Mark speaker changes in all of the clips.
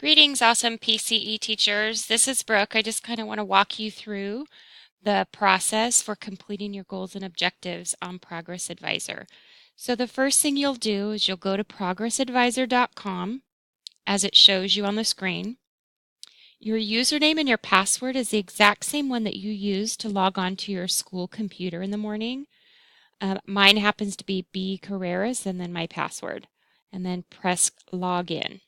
Speaker 1: Greetings, awesome PCE teachers. This is Brooke. I just kind of want to walk you through the process for completing your goals and objectives on Progress Advisor. So the first thing you'll do is you'll go to progressadvisor.com as it shows you on the screen. Your username and your password is the exact same one that you use to log on to your school computer in the morning. Mine happens to be B. Carreras and then my password. And then press login.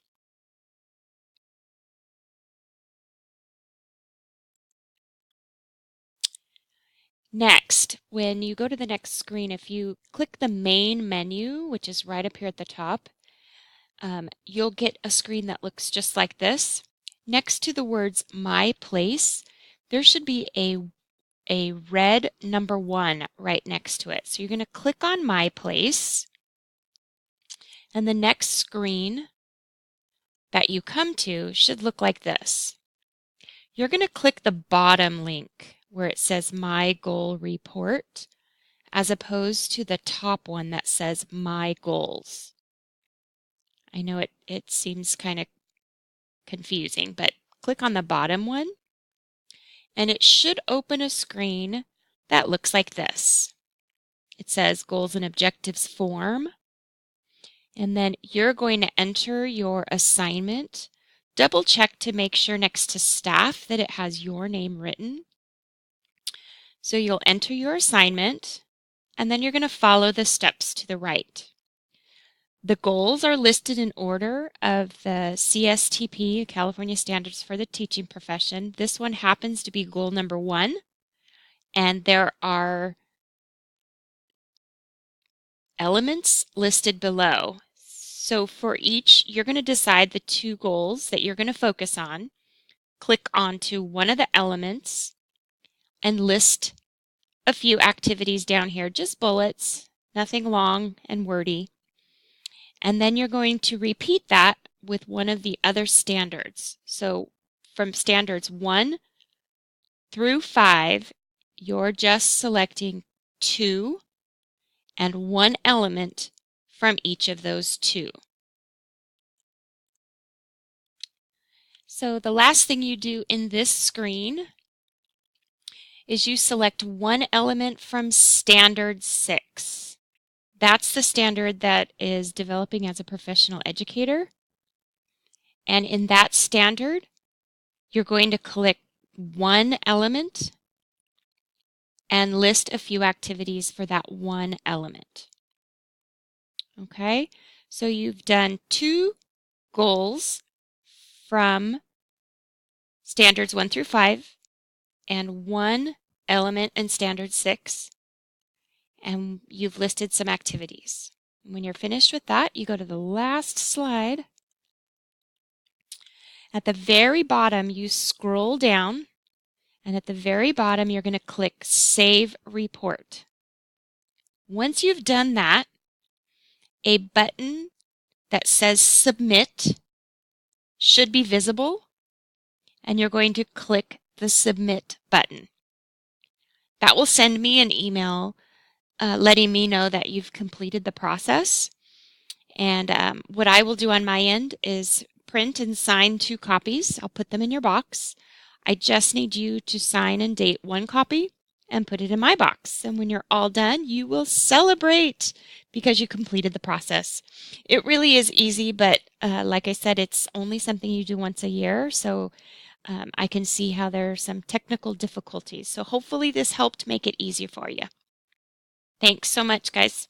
Speaker 1: Next, when you go to the next screen, if you click the main menu, which is right up here at the top, you'll get a screen that looks just like this. Next to the words My Place, there should be a red number 1 right next to it. So you're going to click on My Place, and the next screen that you come to should look like this. You're going to click the bottom link where it says My Goal Report, as opposed to the top one that says My Goals. I know it seems kind of confusing, but click on the bottom one, and it should open a screen that looks like this. It says Goals and Objectives Form, and then you're going to enter your assignment. Double check to make sure next to staff that it has your name written. So you'll enter your assignment, and then you're going to follow the steps to the right. The goals are listed in order of the CSTP, California Standards for the Teaching Profession. This one happens to be goal number 1, and there are elements listed below. So for each, you're going to decide the 2 goals that you're going to focus on. Click onto one of the elements and list a few activities down here, just bullets, nothing long and wordy. And then you're going to repeat that with one of the other standards. So from standards 1 through 5, you're just selecting 2 and 1 element from each of those 2. So the last thing you do in this screen is you select 1 element from standard 6. That's the standard that is developing as a professional educator. And in that standard, you're going to click 1 element and list a few activities for that 1 element. Okay, so you've done 2 goals from standards 1 through 5 and 1 element in standard 6, and you've listed some activities. When you're finished with that, you go to the last slide. At the very bottom, you scroll down, and at the very bottom, you're going to click Save Report. Once you've done that, a button that says Submit should be visible, and you're going to click the Submit button. That will send me an email letting me know that you've completed the process. And what I will do on my end is print and sign 2 copies. I'll put them in your box. I just need you to sign and date 1 copy and put it in my box. And when you're all done, you will celebrate because you completed the process. It really is easy, but like I said, it's only something you do once a year. So I can see how there are some technical difficulties. So hopefully this helped make it easier for you. Thanks so much, guys.